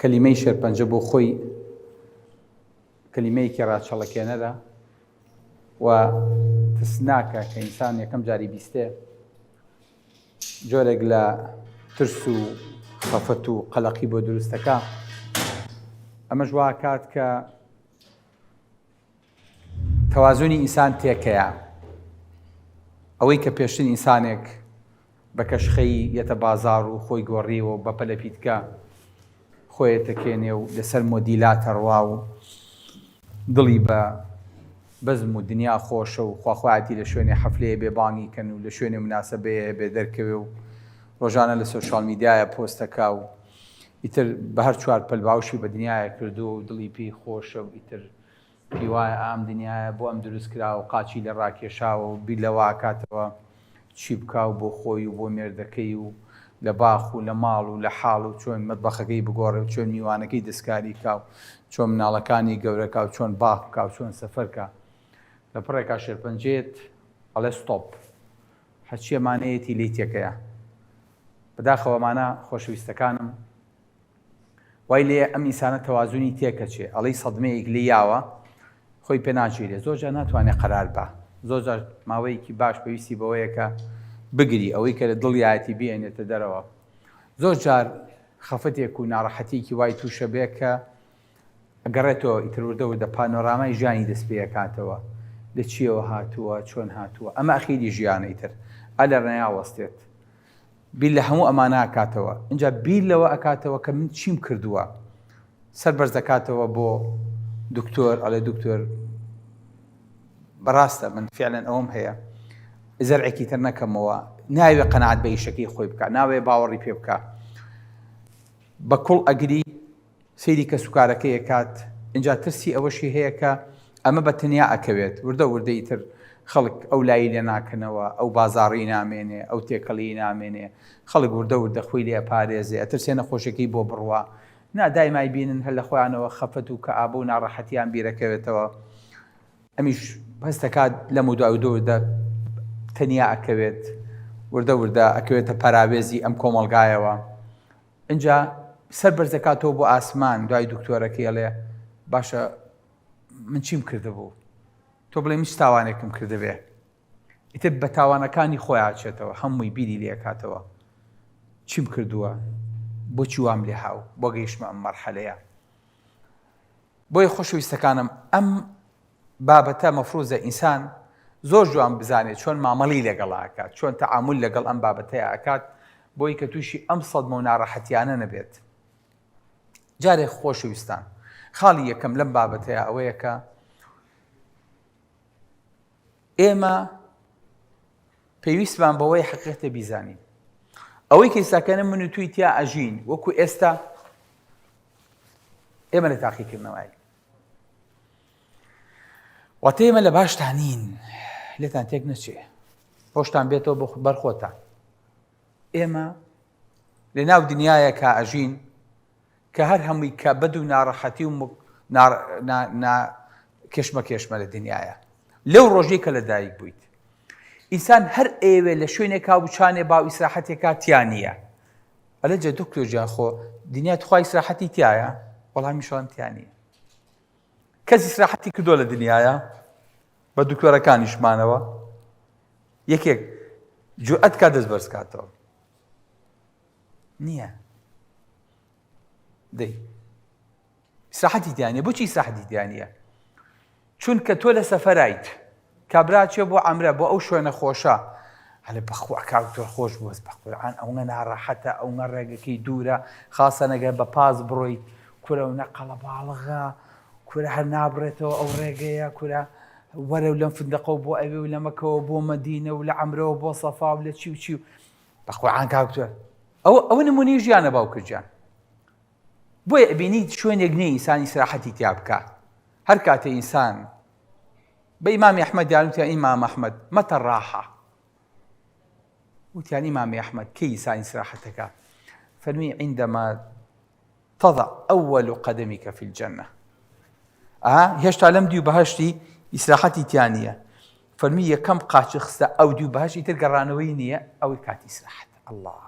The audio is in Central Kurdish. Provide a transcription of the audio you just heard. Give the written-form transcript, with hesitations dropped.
کەلیمەی شێرپەنجە بۆ خۆی کەلیمەیەکی ڕاچەڵەکێنەرە و تس ناکە کە ئینسان یەکەم جاری بیستێ جۆرێک لە ترس و خەفەت و قەلەقی بۆ دروستەکە. ئەمەش وا کات کە تەوازوونی ئینسان تێکەیە، ئەوەی کە پێشتر ئینسانێک بە کەشخەی یەتە بازار و خۆی گۆڕیەوە بە پەلەپیتکە خۆیەتەکێنێ و لەسەر مۆدیلاتە ڕوا و دڵی بە بەزم و دنیا خۆشە و خواخوایەتی لە شوێنێ حەفلەیە بێبانگی کەن و لە شوێنێ مناسبەیە بێ دەرکەوێ و ڕۆژانە لە سۆشیال میدیایە پۆستەکە و ئیتر بە هەر چوار پەلباوشی بە دنیایە کردو و دڵی پێی خۆشە و ئیتر پێی وایە ئام دنیایە بۆ ئەم دروست کراوە و قاچی لە ڕاکێشاوە و بیر لەوا کاتەوە چی بکاو بۆ خۆی و بۆ مێردەکەی و لە باخ و لە ماڵ و لە حاڵ و چۆن مەتبەخەکەی بگۆڕێ و چۆن میوانەکەی دەستکاری کاو چۆن مناڵەکانی گەورەکە و چۆن باخ بکا و چۆن سەفەرکە. لە پڕێکا شێرپەنجێت ئەڵێ ستۆپ هەرچی ئەمانەیەتی لی تێکەیە. بەداخەوەمانە خۆشەویستەکانم وای لێ ئەم ئینسانە تەوازوونی تێکەچێ ئەڵەی سەدمەیەک لێ یاوە خۆی پێ ناگیرێ، زۆرجار ناتوانێت قەرار بە، زۆرجار ماوەیەکی باش پێویستی بەوەیە کە بگری ئەوەی کە لە دڵیایەتی بێنێتە دەرەوە. زۆر جار خەفەتێک و ناڕەحەتێکی وای تووشە بێ کە ئەگەڕێتەوە ئیتر وردە پانۆرامای ژیانی دەست پێ کاتەوە لە چیەوە هاتووە چۆن هاتووە. ئەمە ئەخیری ژیانە ئیتر ئەلە ڕێناوەستێت بیر لە هەموو ئەمانە ئەکاتەوە. اینجا بیر لەوە ئەکاتەوە کە من چیم کردووە، سەر بەرز دەکاتەوە بۆ دکتۆر ئەڵێ دکتۆر بەڕاستە من فعلەن ئەوم هەیە زەرعێکی تر نەکەمەوە، ناوێ قەناعەت بە ئیشەکەی خۆی بکە، ناوێ باوەڕی پێ بکە، بە کوڵ ئەگری سەیری کە سوکارەکەی ئەکات. اینجا ترسی ئەوەشی هەیە کە ئەمە بە تەنیا ئەکەوێت وردە وردەی تر خەڵک ئەو لایی لێ ناکەنەوە، ئەو بازاڕی نامێنێ، ئەو تێکەڵی نامێنێ، خەڵک وردە وردە خۆی لێ پارێزێ، ئەترسێنە خۆشەکەی بۆ بڕوا. نادایمای بینن هەر لە خۆیانەوە خەفەت و کەئابە و ناڕەحەتیان بیرەکەوێتەوە. ئەمیش هەست دەکات لەم و دووردە تەنیا ئەکەوێت وردە وردە ئەکەوێتە پەراوێزی ئەم کۆمەڵگایەوە. اینجا سەر بەرز دەکاتەوە بۆ ئاسمان، دوای دکتۆرەکەی ئەڵێ باشە من چیم کردبوو؟ تۆ بڵێ من تاوانێکم کردبێ. ئیتر بە تاوانەکانی خۆی ئاچێتەوە، هەمووی بیری لێ کاتەوە چیم کردووە، بۆچی وام لێ هاو، بۆ گەیشتمە ئەم مەرحەلەیە. بۆیە خۆشەویستەکانم ئەم بابەتە مەفروزە ئینسان زۆر جوان بزانێت چۆن مامەڵی لەگەڵ ئاکات، چۆن تەعامل لەگەڵ ئەم بابەتەیە ئاکات بۆی کە تووشی ئەم سەدمە و ناڕەحەتیانە نەبێت. جارێک خۆشەویستان خاڵی یەکەم لەم بابەتەیە ئەوەیە کە ئێمە پێویستمان بەوەی حەقیقەتە بیزانین. ئەوەی کە ئێستاکەنە من و توی تیا ئەژین وەکو ئێستا ئێمە لە تاقیکردنەوەی واتە ئێمە لە باشتانین، لێتان تێک نەچێ، خۆشتان بێتەوە بۆ بەرخۆتان. ئێمە لە ناو دنیایە کە ئەژین کە هەر هەمووی کە بەد و ناڕەحەتی و کێشمە کێشمە لە دنیایە. لەو ڕۆژەی کە لە دایک بوویت ئینسان هەر ئێوێ لە شوێنێکا بچانێ باو ئیسراحەتێکا تیان نییە. ئەلە جە دکتۆر جان خۆ دنیا تخوای ئیسراحەتی تایە؟ وەڵامی شەڵم تیان نییە. کەس ئیسراحەتی کردووە لە دنیایە بە دکتۆرەکانیشمانەوە یەکێک جورئەت کا دەست بەرز کاتەوە نییە. دەی ئیسراحەتی تیان نییە. بۆچی ئیسراحەتی تیان نییە؟ چونکە تۆ لە سەفەرایت کابراچێ بۆ عەمرە بۆ ئەو شوێنە خۆشە هەلێ بەخوا کاکتۆر خۆش بووەست بە قورعان ئەوە ناڕەحەتە، ئەوە ڕێگەکەی دوورە، خاسە نەگەر بە پاس بڕۆیت کورە و نەقەڵە باڵغا کورە هەر نابڕێتەوە ئەو ڕێگەیە، کورە وەرە و لەم فندقە و بۆ ئەوێ و لە مەکەوە بۆ مەدینە و لە عەمرەوە بۆ سەفا و لە چی و چی و بە قورعان کاکتۆر ئەوە نمونەی ژیانە باوکردجان. بۆیە ئەبینیت شوێنێک نییە ئینسان ئیسراحەتی تیا بکات. هەر کاتێ ئینسان بە ئیمامی ئەحمەد یانوتیان ئیمام ئەحمەد مەتە ڕاحە، وتیان ئیمامی ئەحمەد کەی ئینسان ئیسراحەتەکە؟ فەرمی عندما تضع أول قدمك في الجنة. هێشتا لەم دیو بەهەشتی ئیسراحەتی تیان نییە. فەرمی یەکەم قاچی خستە ئەو دیو بەهەشتی تر گەڕانەوەی نییە، ئەوەی کاتی ئیسراحەتە. الله